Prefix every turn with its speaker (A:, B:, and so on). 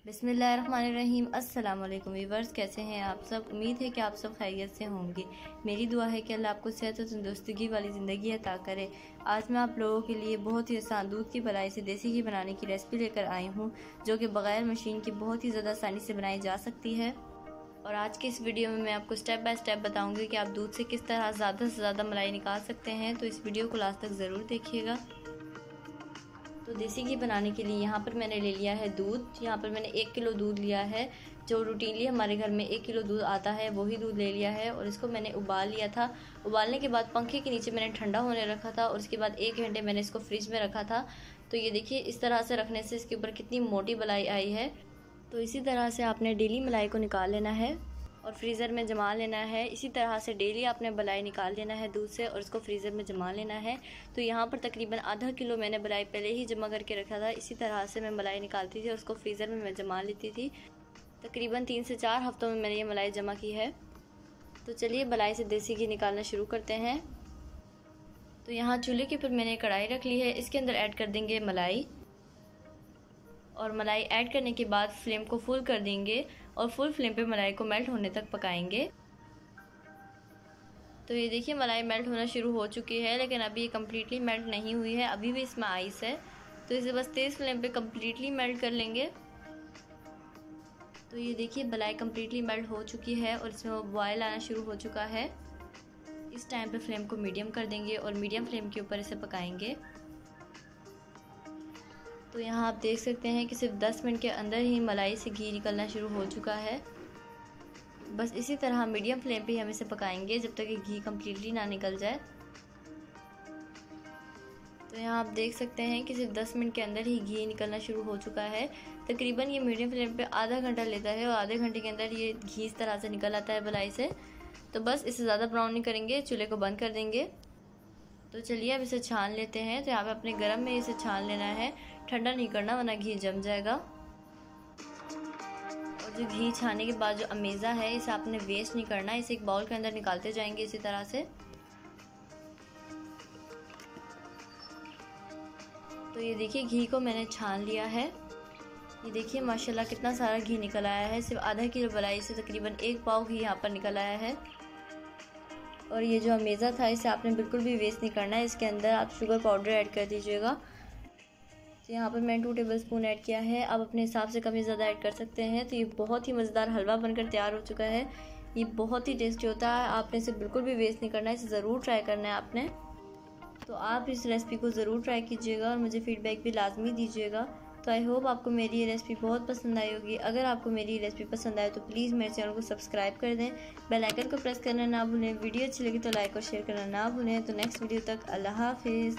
A: बिस्मिल्लाहिर्रहमानिर्रहीम। अस्सलाम वालेकुम वीवर्स, कैसे हैं आप सब। उम्मीद है कि आप सब खैरियत से होंगे। मेरी दुआ है कि अल्लाह आपको सेहत और तंदुरुस्ती वाली ज़िंदगी अता करे। आज मैं आप लोगों के लिए बहुत ही आसान दूध की मलाई से देसी घी बनाने की रेसिपी लेकर आई हूँ, जो कि बग़ैर मशीन की बहुत ही ज़्यादा आसानी से बनाई जा सकती है। और आज की इस वीडियो में मैं आपको स्टेप बाय स्टेप बताऊँगी कि आप दूध से किस तरह ज़्यादा से ज़्यादा मलाई निकाल सकते हैं। तो इस वीडियो को लास्ट तक ज़रूर देखिएगा। तो देसी घी बनाने के लिए यहाँ पर मैंने ले लिया है दूध। यहाँ पर मैंने 1 किलो दूध लिया है। जो रूटीनली हमारे घर में 1 किलो दूध आता है वही दूध ले लिया है और इसको मैंने उबाल लिया था। उबालने के बाद पंखे के नीचे मैंने ठंडा होने रखा था और उसके बाद 1 घंटे मैंने इसको फ्रिज में रखा था। तो ये देखिए, इस तरह से रखने से इसके ऊपर कितनी मोटी मलाई आई है। तो इसी तरह से आपने डेली मलाई को निकाल लेना है और फ्रीज़र में जमा लेना है। इसी तरह से डेली आपने मलाई निकाल लेना है दूध से और इसको फ्रीज़र में जमा लेना है। तो यहाँ पर तकरीबन आधा किलो मैंने मलाई पहले ही जमा करके रखा था। इसी तरह से मैं मलाई निकालती थी और उसको फ्रीज़र में मैं जमा लेती थी। तकरीबन 3 से 4 हफ्तों में मैंने ये मलाई जमा की है। तो चलिए मलाई से देसी घी निकालना शुरू करते हैं। तो यहाँ चूल्हे के ऊपर मैंने कढ़ाई रख ली है। इसके अंदर ऐड कर देंगे मलाई और मलाई ऐड करने के बाद फ्लेम को फुल कर देंगे और फुल फ्लेम पे मलाई को मेल्ट होने तक पकाएंगे। तो ये देखिए, मलाई मेल्ट होना शुरू हो चुकी है, लेकिन अभी ये कम्प्लीटली मेल्ट नहीं हुई है, अभी भी इसमें आइस है। तो इसे बस तेज़ फ्लेम पे कम्प्लीटली मेल्ट कर लेंगे। तो ये देखिए, मलाई कम्प्लीटली मेल्ट हो चुकी है और इसमें बॉयल आना शुरू हो चुका है। इस टाइम पे फ्लेम को मीडियम कर देंगे और मीडियम फ्लेम के ऊपर इसे पकाएंगे। तो यहाँ आप देख सकते हैं कि सिर्फ 10 मिनट के अंदर ही मलाई से घी निकलना शुरू हो चुका है। बस इसी तरह मीडियम फ्लेम पे हम इसे पकाएंगे जब तक कि घी कम्प्लीटली ना निकल जाए। तो यहाँ आप देख सकते हैं कि सिर्फ 10 मिनट के अंदर ही घी निकलना शुरू हो चुका है। तकरीबन ये मीडियम फ्लेम पे आधा घंटा लेता है और आधे घंटे के अंदर ये घी इस तरह से निकल आता है मलाई से। तो बस इसे ज़्यादा ब्राउन नहीं करेंगे, चूल्हे को बंद कर देंगे। तो चलिए अब इसे छान लेते हैं। तो यहाँ पे अपने गरम में इसे छान लेना है, ठंडा नहीं करना वरना घी जम जाएगा। और जो घी छानने के बाद जो अमेज़ा है इसे आपने वेस्ट नहीं करना, इसे एक बाउल के अंदर निकालते जाएंगे इसी तरह से। तो ये देखिए, घी को मैंने छान लिया है। ये देखिए माशाल्लाह कितना सारा घी निकल आया है। सिर्फ आधा किलो मलाई से तकरीबन 1 पाव घी यहाँ पर निकल आया है। और ये जो अमेज़ा था इसे आपने बिल्कुल भी वेस्ट नहीं करना है। इसके अंदर आप शुगर पाउडर ऐड कर दीजिएगा। तो यहाँ पर मैंने 2 टेबलस्पून ऐड किया है। आप अपने हिसाब से कम या ज़्यादा ऐड कर सकते हैं। तो ये बहुत ही मज़ेदार हलवा बनकर तैयार हो चुका है। ये बहुत ही टेस्टी होता है, आपने इसे बिल्कुल भी वेस्ट नहीं करना है, इसे ज़रूर ट्राई करना है आपने। तो आप इस रेसिपी को ज़रूर ट्राई कीजिएगा और मुझे फ़ीडबैक भी लाजमी दीजिएगा। तो आई होप आपको मेरी ये रेसिपी बहुत पसंद आई होगी। अगर आपको मेरी ये रेसिपी पसंद आए तो प्लीज़ मेरे चैनल को सब्सक्राइब कर दें, बेल आइकन को प्रेस करना ना भूलें। वीडियो अच्छी लगी तो लाइक और शेयर करना ना भूलें। तो नेक्स्ट वीडियो तक अल्लाह हाफिज़।